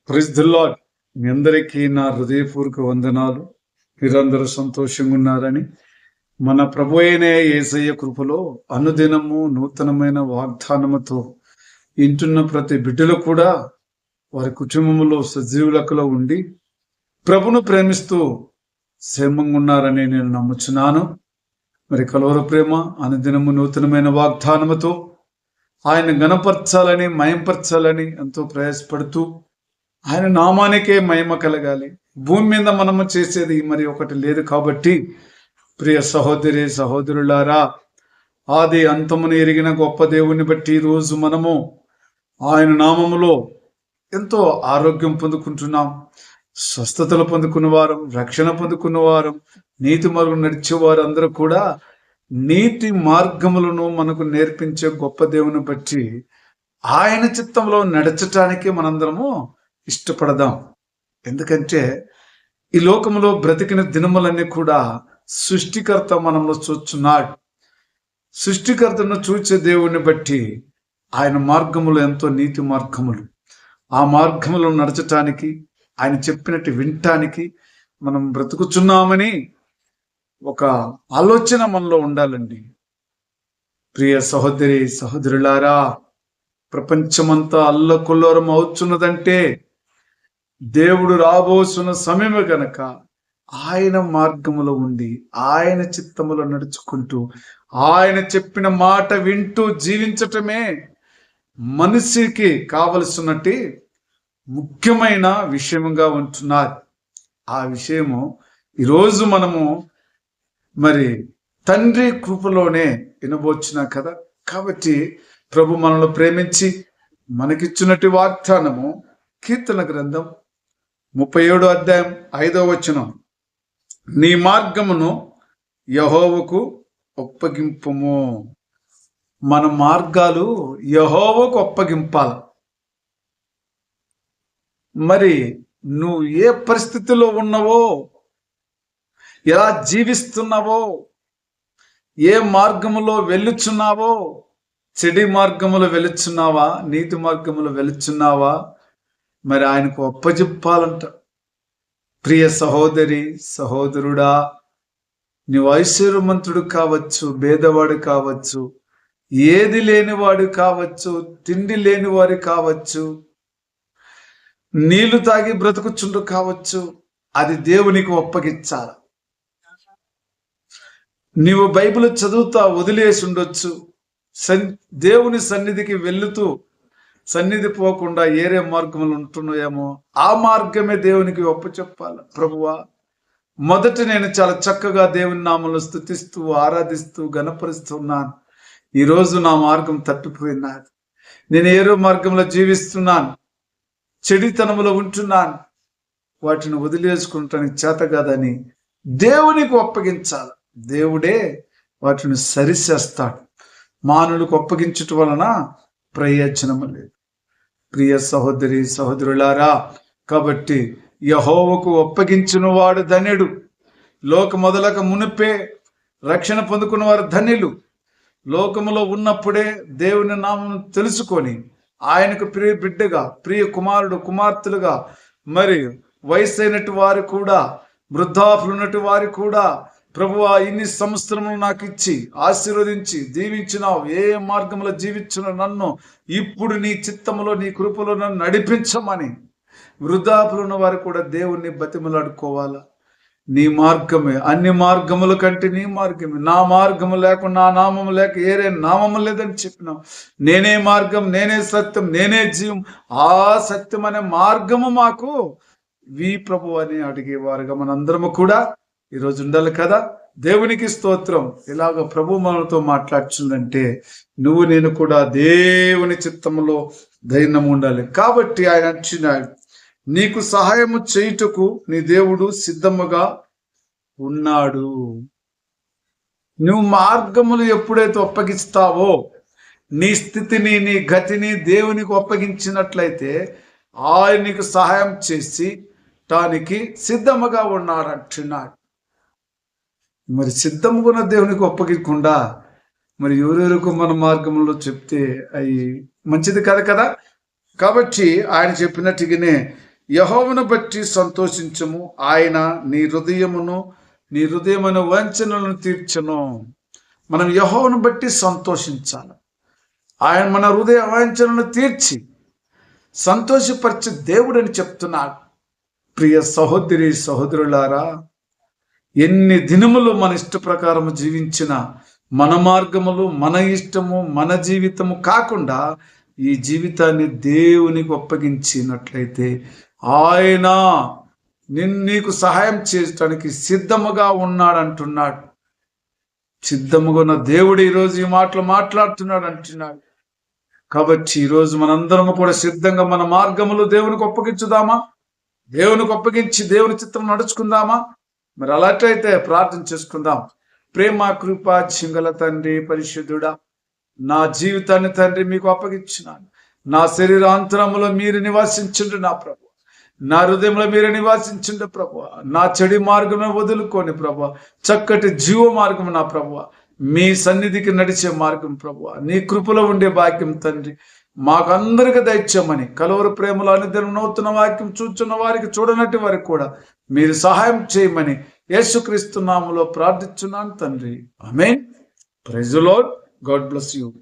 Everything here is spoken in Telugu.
Praise the lord. మీ అందరికీ నా హృదయపూర్వక వందనాలు. మీరందరూ సంతోషంగా ఉన్నారని మన ప్రభు అయిన యేసయ్య కృపలో అనుదినము నూతనమైన వాగ్దానముతో ఇంటున్న ప్రతి బిడ్డలు కూడా వారి కుటుంబంలో సజీవులకులో ఉండి ప్రభును ప్రేమిస్తూ క్షేమంగా ఉన్నారని నేను నమ్ముచున్నాను. మరి కలవర ప్రేమ అనుదినము నూతనమైన వాగ్దానముతో ఆయన గణపరచాలని మయంపరచాలని ఎంతో ప్రయాసపడుతూ ఆయన నామానికే మహిమ కలగాలి. భూమి మీద మనము చేసేది మరి ఒకటి లేదు కాబట్టి ప్రియ సహోదరి సహోదరులారా, ఆది అంతమును ఎరిగిన గొప్ప దేవుని బట్టి ఈరోజు మనము ఆయన నామములో ఎంతో ఆరోగ్యం పొందుకుంటున్నాం, స్వస్థతలు పొందుకున్న వారం, రక్షణ పొందుకున్న వారం, నీతి మార్గం నడిచేవారు అందరూ కూడా నీతి మార్గములను మనకు నేర్పించే గొప్ప దేవుని బట్టి ఆయన చిత్తంలో నడచటానికి మనందరము ఇష్టపడదాం. ఎందుకంటే ఈ లోకంలో బ్రతికిన దినములన్నీ కూడా సృష్టికర్త మనలో చూచున్నాడు. సృష్టికర్తను చూచే దేవుని బట్టి ఆయన మార్గములు ఎంతో నీతి మార్గములు. ఆ మార్గములు నడచటానికి, ఆయన చెప్పినట్టు వినటానికి మనం బ్రతుకుచున్నామని ఒక ఆలోచన మనలో ఉండాలండి. ప్రియ సహోదరి సహోదరులారా, ప్రపంచమంతా అల్లకొల్లోరం అవుతున్నదంటే దేవుడు రాబోతున్న సమయమే గనక ఆయన మార్గములో ఉండి ఆయన చిత్తములో నడుచుకుంటూ ఆయన చెప్పిన మాట వింటూ జీవించటమే మనిషికి కావలసినట్టు ముఖ్యమైన విషయముగా ఉంటున్నారు. ఆ విషయము ఈరోజు మనము మరి తండ్రి కృపలోనే వినబోచున్నా కదా. కాబట్టి ప్రభు మనల్ని ప్రేమించి మనకిచ్చినట్టు వాగ్దానము కీర్తన గ్రంథం 37వ అధ్యాయం 5వ వచనం, నీ మార్గమును యెహోవాకు ఒప్పగింపుము. మన మార్గాలు యెహోవాకు ఒప్పగింపాలి. మరి నువ్వు ఏ పరిస్థితిలో ఉన్నావో, ఎలా జీవిస్తున్నావో, ఏ మార్గములో వెళ్ళుచున్నావో, చెడి మార్గములో వెళుచున్నావా, నీతి మార్గములో వెళుచున్నావా, మరి ఆయనకు ఒప్పజెప్పాలంట. ప్రియ సహోదరి సహోదరుడా, నీవు ఐశ్వర్యవంతుడు కావచ్చు, భేదవాడు కావచ్చు, ఏది లేనివాడు కావచ్చు, తిండి లేనివాడు కావచ్చు, నీళ్లు తాగి బ్రతుకుచుండు కావచ్చు, అది దేవునికి ఒప్పగించాలి. నీవు బైబిల్ చదువుతా వదిలేసి ఉండొచ్చు, దేవుని సన్నిధికి వెళుతూ సన్నిధి పోకుండా ఏరే మార్గములు ఉంటున్నాయేమో, ఆ మార్గమే దేవునికి ఒప్పచెప్పాలి. ప్రభువా, మొదట నేను చాలా చక్కగా దేవుని నామమును స్తుతిస్తూ ఆరాధిస్తూ గణపరుస్తున్నాను. ఈరోజు నా మార్గం తప్పిపోయినాది, నేను ఏరో మార్గంలో జీవిస్తున్నాను, చెడితనములో ఉంటున్నాను, వాటిని వదిలేసుకుంటానికి చేత కాదని దేవునికి ఒప్పగించాలి. దేవుడే వాటిని సరిచేస్తాడు. మానవులకు ఒప్పగించటం వలన ప్రయోజనము లేదు. ప్రియ సహోదరి సహోదరులారా, కాబట్టి యెహోవాకు ఒప్పగించిన వాడు ధన్యుడు. లోక మొదలక మునిపే రక్షణ పొందుకున్న వారు ధన్యులు. లోకములో ఉన్నప్పుడే దేవుని నామం తెలుసుకొని ఆయనకు ప్రియ బిడ్డగా, ప్రియ కుమారుడు కుమార్తెలుగా, మరి వయసు అయినట్టు వారు కూడా, వృద్ధాపులు ఉన్నట్టు వారు కూడా, ప్రభువా ఇన్ని సంవత్సరములు నాకు ఇచ్చి ఆశీర్వదించి దీవించినావు, ఏ మార్గంలో జీవించిన నన్ను ఇప్పుడు నీ చిత్తములో నీ కృపలో నన్ను నడిపించమని వృద్ధాపులు ఉన్న వారు కూడా దేవుణ్ణి బతిమలాడుకోవాలా. నీ మార్గమే అన్ని మార్గముల కంటే నీ మార్గమే, నా మార్గము లేకుండా నా నామము లేక ఏరే నామము లేదని చెప్పినావు. నేనే మార్గం, నేనే సత్యం, నేనే జీవం, ఆ సత్యం అనే మార్గము మాకు వీ ప్రభు అని అడిగేవారుగా మనందరము కూడా ఈరోజు ఉండాలి కదా. దేవునికి స్తోత్రం. ఇలాగ ప్రభు మనతో మాట్లాడుచుందంటే నువ్వు నేను కూడా దేవుని చిత్తములో ధైర్యం ఉండాలి. కాబట్టి ఆయన అంటున్నాడు, నీకు సహాయము చేయుటకు నీ దేవుడు సిద్ధముగా ఉన్నాడు. నువ్వు మార్గములు ఎప్పుడైతే ఒప్పగిస్తావో, నీ స్థితిని నీ గతిని దేవునికి ఒప్పగించినట్లయితే ఆయన నీకు సహాయం చేసి టానికి సిద్ధముగా ఉన్నాడు అంటున్నాడు. మరి సిద్ధంగా ఉన్న దేవునికి ఒప్పగించకుండా మరి ఎవరెవరికి మన మార్గంలో చెప్తే అవి మంచిది కాదు కదా. కాబట్టి ఆయన చెప్పినట్టుగానే యెహోవాను బట్టి సంతోషించుము, ఆయన నీ హృదయమును వంచనలను తీర్చును. మనం యెహోవాను బట్టి సంతోషించాలి. ఆయన మన హృదయ వంచనలను తీర్చి సంతోషపరిచే దేవుడు అని చెప్తున్నాడు. ప్రియ సహోదరి సహోదరులారా, ఎన్ని దినములు మన ఇష్ట ప్రకారము జీవించిన, మన మార్గములు, మన ఇష్టము, మన జీవితము కాకుండా ఈ జీవితాన్ని దేవునికి అప్పగించినట్లయితే ఆయన నీకు సహాయం చేయడానికి సిద్ధముగా ఉన్నాడు అంటున్నాడు. సిద్ధముగా ఉన్న దేవుడు ఈరోజు ఈ మాటలు మాట్లాడుతున్నాడు అంటున్నాడు. కాబట్టి ఈరోజు మనందరము కూడా సిద్ధంగా మన మార్గములు దేవునికి అప్పగించుదామా? దేవునికి అప్పగించి దేవుని చిత్రం నడుచుకుందామా? మరి అలాంటైతే ప్రార్థన చేసుకుందాం. ప్రేమ కృప చింగల తండ్రి, పరిశుద్ధుడా, నా జీవితాన్ని తండ్రి మీకు అప్పగించినాను. నా శరీరాంతరములో మీరు నివాసించండి నా ప్రభు. నా హృదయంలో మీరు నివాసించండి ప్రభు. నా చెడు మార్గం వదులుకోని ప్రభు, చక్కటి జీవ మార్గం నా ప్రభు, మీ సన్నిధికి నడిచే మార్గం ప్రభు, నీ కృపలో ఉండే భాగ్యం తండ్రి మాకందరికి దయచేయమని, కలువరి ప్రేమలో అనుదినం నూతన వాక్యం చూచున్న వారికి, చూడనట్టి వారికి కూడా మీరు సహాయం చేయమని యేసుక్రీస్తు నామములో ప్రార్థిస్తున్నాను తండ్రి. ఆమేన్. Praise the lord. God bless you.